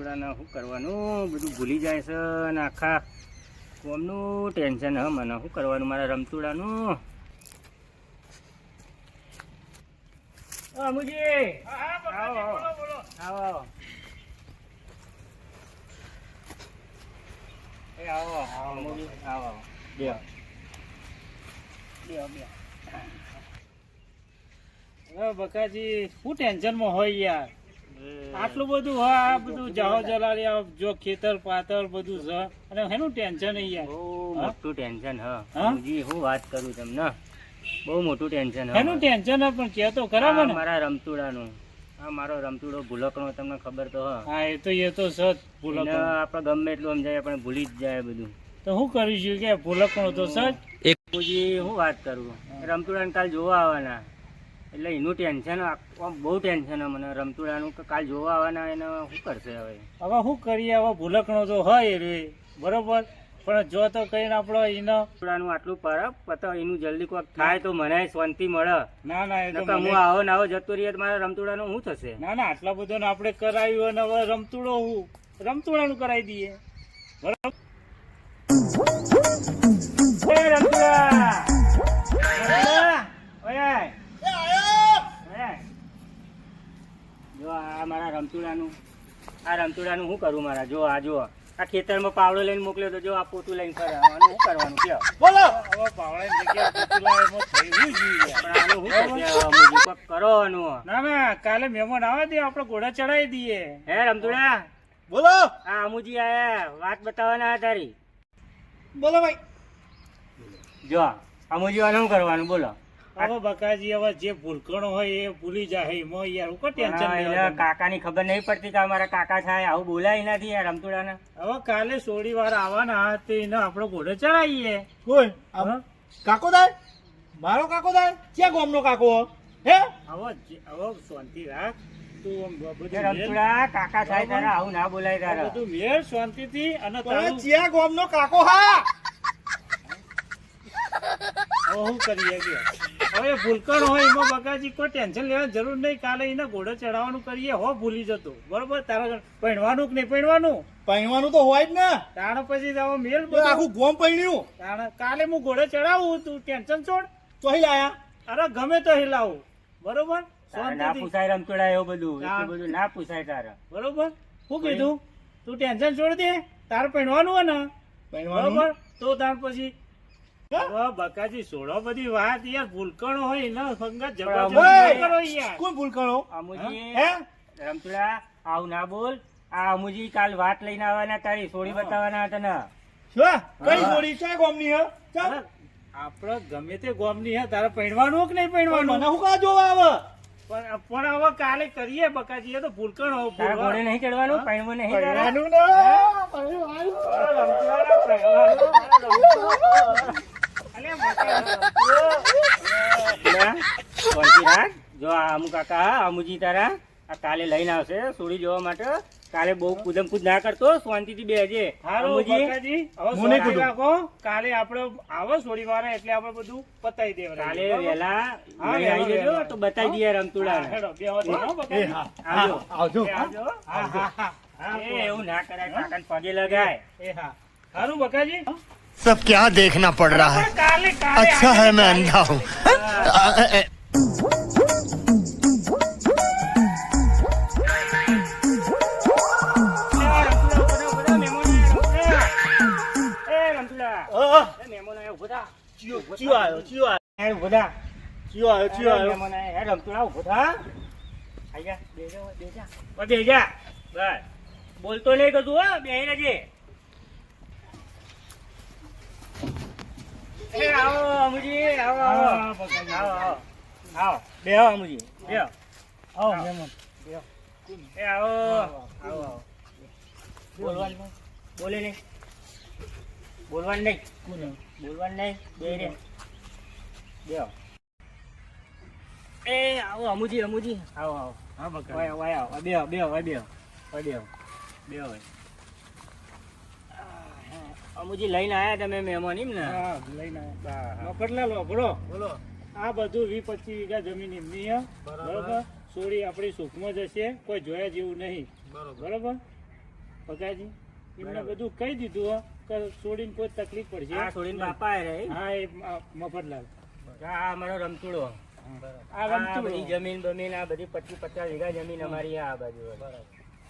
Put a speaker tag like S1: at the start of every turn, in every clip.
S1: રમતુડાને શું કરવાનું બધું ભૂલી જાય છે અને આખા કોમનું ટેન્શન હ મને શું કરવાનું મારા રમતુડાનું. અમુજી આવો આવો એ આવો અમુજી આવો બે
S2: બકાજી શું ટેન્શન માં હોય યાર? આટલું બધું હોય, આ બધું જાહો જલાલી જો ખેતર પાતર બધું છે અને એનું ટેન્શન યાર.
S1: બહુ મોટું ટેન્શન હ અમુજી, હું વાત કરું તમને, બહુ મોટું ટેન્શન હ.
S2: એનું ટેન્શન હે પણ કે તો ખરા મને
S1: મારા રમતુડાનું. આ મારો રમતુડો ભૂલકણો તમને ખબર તો હ.
S2: હા એ તો સત ભૂલક
S1: આપણે ગમે એટલું સમજાય આપણે ભૂલી જ જાય બધું.
S2: તો શું કરીશું કે ભૂલકણો તો સત
S1: અમુજી હું વાત કરું, રમતુડાને કાલ જોવા આવવાના એટલે એનું ટેન્શન બહુ ટેન્શન હે મને રમતુડાનું કે કાલ જોવા આવવાના એને શું કરશે હવે?
S2: હવે શું કરીએ? હવે ભૂલકણો તો હોય રે બરોબર, પણ જો તો કહીને આપણો એનો
S1: રમતુડાનું આટલું પરબ પતો એનું જલ્દી કોઈક થાય તો મને શાંતિ મળે.
S2: ના ના એ તો
S1: હું આવો ને આવો જતો રહીએ મારા રમતુડાનું શું થશે?
S2: ના ના આટલા બધો આપણે કરાવ્યું અને હવે રમતુડાનું કરાવી દઈએ બરાબર.
S1: જો આ મારા રમતુડાનું શું કરું મારા? જો આ જો આ ખેતરમાં પાવડો લઈને મોકલ્યો તો જો આ પોતું લઈને ફરે, આનું શું કરવાનું કયો?
S2: બોલો હવે પાવડાની જગ્યાએ પોતું લાવે એમાં થયું જોઈએ.
S1: પણ આનું શું થશે હવે? મુજી કોક કરો આનું.
S2: ના ના કાલે મહેમાન આવે દે આપણે ઘોડા ચડાવી દઈએ.
S1: હે રમતુડા
S2: બોલો.
S1: આ અમુજી આયા વાત બતાવવાના તારી.
S2: બોલો ભાઈ.
S1: જો અમુજી વાળા શું કરવાનું બોલો?
S2: હવે બકાજી હવે જે ભૂલકણો હોય એ ભૂલી જાય એમાં યાર હું ટેન્શન
S1: એટલે કાકાની ખબર નહીં પડતી કે અમારા કાકા થાય આવું બોલાય નથી યાર રમતુડાને.
S2: હવે કાલે સોળી વાર આવવાના તે એને આપણે ઘોડે ચડાવીએ.
S3: કોઈ કાકો થાય? મારો કાકો થાય? ક્યાં ગામનો કાકો હે?
S2: હવે શાંતિ રાખ તું.
S1: રમતુડા કાકા થાય તારા આવું ના બોલાય તારા.
S2: બધું મેળ શાંતિથી અને તારું
S3: ક્યાં ગામનો કાકો હા?
S2: હવે શું કરીએ કે હવે ભૂલકણ હોય એમાં બકાજી કોઈ ટેન્શન લેવાની જરૂર નહીં. કાલે એને ઘોડે ચડાવવાનું કરીએ હો ભૂલી જતો બરોબર. તારા પહેણવાનું કે નહીં પહેણવાનું?
S3: પહેણવાનું તો હોય જ ને.
S2: તાણે પછી હવે મેલ
S3: આખું ગોમ પહેણ્યું.
S2: તાણે કાલે હું ઘોડે ચડાવું તું ટેન્શન છોડ.
S3: તો લાયા
S2: અરે ગમે તો હિલાવું બરોબર.
S1: ના પૂછાય રમતુડા એવું બધું ના પૂછાય તારા
S2: બરોબર. શું કીધું? તું ટેન્શન છોડ દે. તારે પહેણવાનું હોય ને બરોબર તો તાર પછી બકાજી છોડો બધી વાત યાર. ભૂલકણો હોય ને સંગત જબરજસ્ત કરો યાર.
S3: કોણ ભૂલકણો?
S1: અમુજી
S3: હે
S1: રમતુડા આવું ના બોલ. આ અમુજી કાલ વાત લઈને આવવાના તારી સોળી બતાવવાના હતા ને.
S3: શું કઈ છોડી ક્યાં ગામની હે?
S2: આપડે ગમે તે ગોમની હે. તારે પહેણવાનું કે નહીં પહેણવાનું?
S3: મને હું કા જોવા આવે?
S2: પણ હવે કાલે કરીએ બકાજી. તો ભૂલકણ
S1: ઘોડે નહીં ચડવાનું, પહેણવું નહીં
S3: પહેણવાનું
S1: જો આ અમુ કાકા અમુજી તારા આ કાલે લઈને આવશે સોડી જોવા માટે. કાલે બહુ કુદમ કુદ ના કરતો, શાંતિથી બેસજે.
S2: કાલે આપડે આવો સોડી વાળા એટલે આપડે બધું પતાવી દેવા.
S1: કાલે વેલા આવી જજો તો બતાવી દઈએ રમતુડા. એવું ના કરાય, કાકાને પગે લગાય.
S2: સારું બકાજી.
S4: सब क्या देखना पड़ रहा है? अच्छा है मैं अंधा हूँ.
S1: બોલતો નહીં કશું હો, બેહી રહેજે. આવો અમુજી, આવો આવો આવો આવો બેહો અમુજી, બેહો.
S2: આવો મહેમાન.
S1: આવો આવો બોલવાનું બોલે નહીં, બોલવાનું નહીં, બોલવાનું નહીં. બેહો. આવો અમુજી, અમુજી આવો આવો.
S2: હા બકા.
S1: વાય આવો, બેહો બેહો બેહો બેહો બેહો. અમુજી લઈને આયા તમે મહેમાન એમ ને?
S2: હા લઈને આવ્યા. કેટલા લો બોલો બોલો. આ બધું 20-25 વીઘા જમીન એમની બરોબર. સોડી આપણી સુખમાં જશે, કોઈ જોયા જેવું નહીં બરોબર. બકાજી એમને બધું કહી દીધું હો કે છોડીને કોઈ તકલીફ પડશે
S1: આ છોડીને બાપા રહે
S2: હા એ મફતલાલ
S1: આ અમારો રમતુડો
S2: આ
S1: આ
S2: રમતું
S1: બધી જમીન બમીન આ બધી 25-50 વીઘા જમીન અમારી આ બાજુ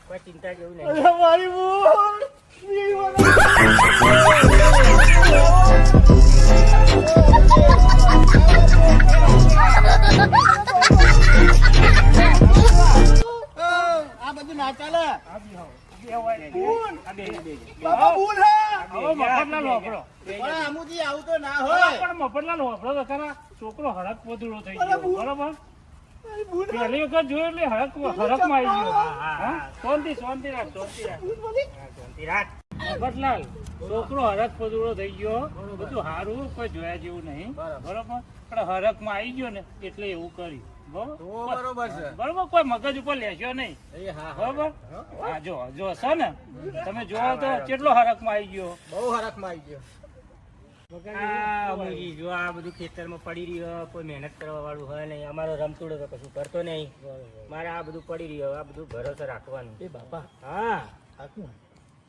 S1: કોઈ ચિંતા જેવું નહીં
S3: અરે મારી બોલ આ બધું ના ચાલે બાબા ભૂલ હે
S2: હવે મફતલાલ વાપરો
S3: પણ અમુજી આવું તો ના હોય
S2: પણ મફતલાલ વાપરો તો ખરા છોકરો હડક પોદળો થઈ
S3: અરે
S2: ગયો
S3: ભૂલ.
S2: બરોબર
S3: મારી ભૂલ હે.
S2: પહેલી વખત જોયું એટલે હડકમાં આવી ગયો હા? શાંતિ રાખ
S3: ભૂલ બોલી.
S1: શાંતિ રાખ
S2: મફતલાલ છોકરો હરક પદુડો થઈ ગયો બધું સારું કોઈ જોયા જેવું નહીં બરોબર પણ હરકમાં આવી ગયો ને એટલે એવું કર્યું
S3: બરોબર છે
S2: બરોબર કોઈ મગજ ઉપર લેશો નહીં બરોબર હા જો છે ને તમે જોવો તો કેટલો હરકમાં આવી ગયો
S3: બહુ હરખમાં આવી ગયો
S1: આ અમુજી જો આ બધું ખેતરમાં પડી રહ્યું કોઈ મહેનત કરવા વાળું હોય નહીં અમારો રમતુડો તો કશું કરતો નહીં મારે આ બધું પડી રહ્યું આ બધું ભરોસે રાખવાનું
S3: એ બાપા
S1: હા
S3: આ કોણ?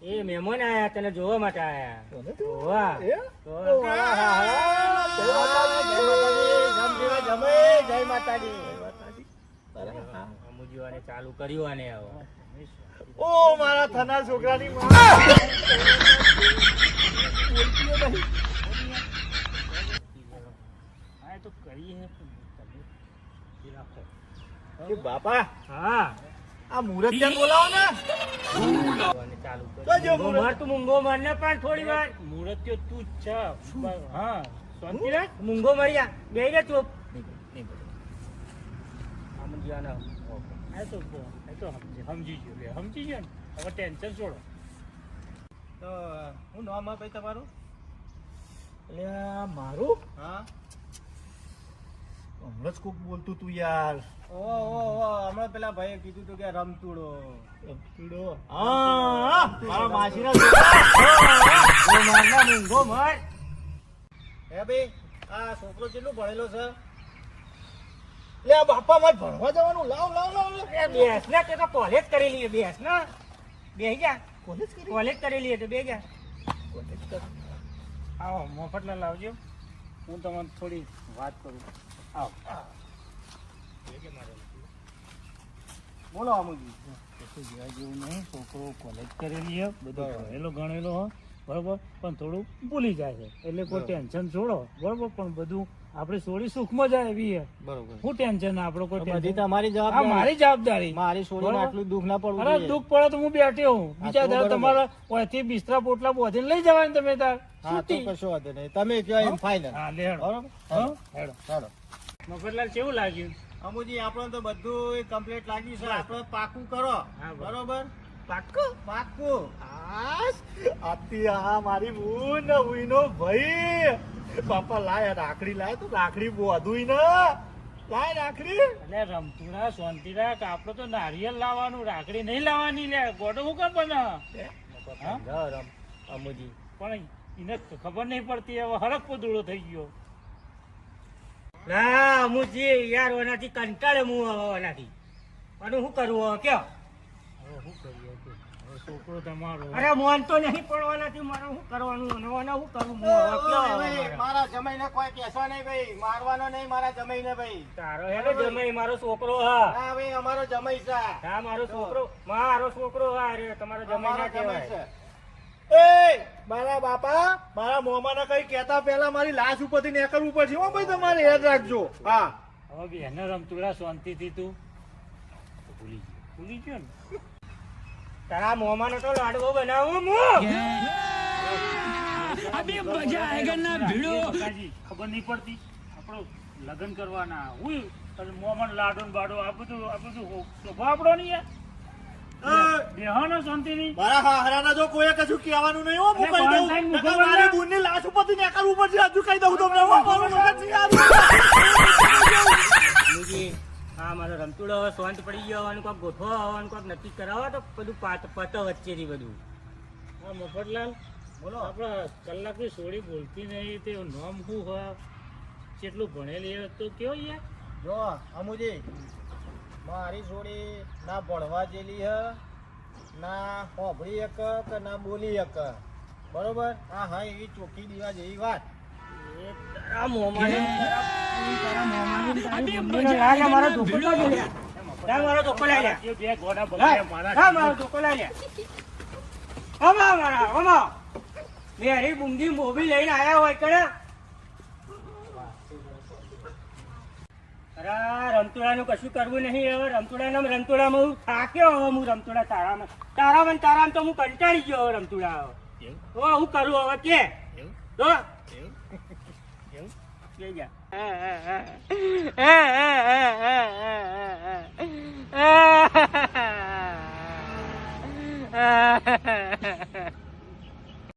S1: એ મહેમાન આયા તને જોવા માટે આયા
S3: કોને તું?
S1: વાહ
S3: એ? જય માતાજી.
S1: અમુજીવાને ચાલુ કર્યું આને હવે
S3: ઓ મારા થનાર છોકરાની માં.
S2: હા એ તો કરીએ હે, પણ તમે એ રાખો.
S3: એ બાપા
S1: હા
S3: આ મુહૂર્ત ત્યાં બોલાવો ને
S1: અને ચાલુ
S3: તો જો
S1: કર્યું મૂંગો માર તું મૂંગો માર ને પણ થોડી વાર
S2: મુહૂર્ત તો તું જ છે હા શાંતિ રાખ
S1: મૂંગો મર્યા બે રે ચૂપ અમુજીવાને
S2: આ તો સમજી ગયો લે સમજી ગયો ને હવે ટેન્શન છોડો
S3: તો હું નામ ભાઈ તમારું એટલે મારું
S2: હા
S3: હમણાં જ કોક બોલતું તું યાર
S2: હમણાં પેલા ભાઈએ કીધું તું કે રમતુડો
S3: હા મારા માસીના
S1: મૂંગો માર
S3: હે ભાઈ આ છોકરો કેટલો ભણેલો છે લે આ બાપા મારે ભણવા જવાનું લાવ લાવ લાવ લાવ.
S1: એ બેસ ને તે તો કોલેજ કરેલી છે બેસ ને બેહી જા
S3: કોલેજ કરી
S1: કોલેજ કરેલી છે તો બે જા
S3: કોલેજ કરી
S2: આવો મફતલાલ લાવજો હું તમને થોડી વાત કરું આવો બોલો અમુજી કશું જોવા જેવું નહીં છોકરો કોલેજ કરેલી છે બધું ભણેલો ગણેલો હોય બરોબર પણ થોડું ભૂલી જાય છે એટલે કોઈ ટેન્શન છોડો બરોબર પણ બધું આપણે છોડી સુખમાં જાય એવી છે
S3: બરોબર
S2: શું ટેન્શન આપણો કોઈ
S3: બધી
S2: ટેન્શન
S3: તમારી
S2: આ
S3: જવાબદારી
S2: મારી જવાબદારી
S3: મારી છોડીને
S2: બરોબર.
S3: આટલું દુઃખ ના પડવું
S2: અરે
S3: જોઈએ.
S2: દુઃખ પડે તો હું બેઠી હું બીજા
S3: તો
S2: દર
S3: બરોબર.
S2: તમારા ઓયથી બિસ્તરા પોટલા બોધીને લઈ જવાય ને તમે તાર
S3: હા તો
S2: છૂટી.
S3: કશો વાંધો નહીં તમે કહો એમ ફાઇનલ
S2: હા લે હેડો.
S3: બરોબર
S2: હા, હેડો.
S3: ચાલો
S2: મફતલાલ કેવું લાગ્યું
S3: અમુજી આપણે તો બધું કમ્પ્લીટ લાગ્યું છે આપણે પાકું કરો
S2: હા,
S3: બરોબર
S2: પાક્કું
S3: પાકું આસ આતી આ મારી બૂન ને ઉઈનો ભાઈ બાપા લાય રાખડી લાય તો રાખડી બોધું ને લાય રાખડી
S2: એટલે રમતુડા શાંતિ રાખ આપડે તો નારિયેળ લાવવાનું રાખડી નહીં લાવવાની લે ગોડો હું કેમ બને હા?
S1: અમુજી
S2: પણ એને ખબર નહીં પડતી હવે હરક પોદળો થઈ ગયો
S1: ના અમુજી યાર ઓનાથી કંટાળે હું હવે ઓનાથી અને શું કરવું હવે કયો
S2: હવે શું કરીએ કે? હવે છોકરો તમારો
S1: અરે મોન તો નહીં પડવાનાથી મારે શું કરવાનું અને ઓને શું કરવું હું હવે કયો હવે મારે?
S3: મારા જમાઈને કોઈ કહેશો નહીં ભાઈ મારવાનો નહીં મારા જમાઈને ભાઈ
S1: તારો હેલો જમાઈ મારો છોકરો હા
S3: હા ભાઈ અમારો જમાઈ છે
S1: હા મારો છોકરો હા અરે તમારો જમાઈ ના
S3: અમારો જમાઈ
S1: કહેવાય
S3: છે એ મારા બાપા મારા મોમાના કઈ કહેતા પહેલા મારી લાશ ઉપરથી નીકળવું પડશે હો ભાઈ તમારે યાદ રાખજો હા
S2: હવે બેને રમતુડા શાંતિથી તું ભૂલી ગયો ને
S1: તારા મોમાનો તો લાડવો બનાવું
S2: કાકાજી, ખબર નહીં પડતી આપણો લગ્ન કરવાના હું મોમન લાડો ને બાડો આ બધું શોભા આપણો નહીં યાર બેહાનો શાંતિ નહીં
S3: મારા હારાના જો કોઈ કશું કહેવાનું નહીં હો હું
S2: અરે
S3: કહી દઉં
S2: ભાઈ,
S3: નકર
S2: ભાઈ,
S3: મારી
S2: ભાઈ.
S3: બુનની લાશ ઉપરથી નીકળવું પડશે હજુ કહી દઉં તમને હો, મારું મગજ નહીં આવ્યું.
S1: મુજી હા મારો રમતુડો હવે શાંત પડી ગયો અને કોઈક ગોઠવો અને કોઈક નક્કી કરાવો તો બધું પતો વચ્ચેથી બધું
S2: હા મફતલાલ બોલો આપડે કલાકની સોડી બોલતી નહીં તે નામ શું હોય કેટલું ભણેલી હોય તો કેવો યાર
S3: જો અમુજી મારી છોડી ના ભણવા જેલી હ ના હોભળી એક કે ના બોલી એક બરોબર હા હા એવી ચોખ્ખી દીવા જેવી વાત
S1: તારા મોંમાં મારો ધોકો લાગે લ્યા. લા, મારો ધોકો લાગે લ્યા.
S2: એ બે ગોળા
S1: લા,
S2: બગાડ્યા મારા.
S1: લા, મારો ધોકો લાગે લ્યા. અમા મારા અમા મેરી બુંદી મોબી લઈને આયા હોય કણે અરે રમતુડાનું કશું કરવું નહીં હવે રમતુડામાં હું થાક્યો હવે હું રમતુડા તારામાં તો હું કંટાળી ગયો હવે રમતુડા હવે
S2: એવું?
S1: હું કરું હવે કે
S2: એવું?
S1: તો
S2: એવું? એવું?
S1: કે જા.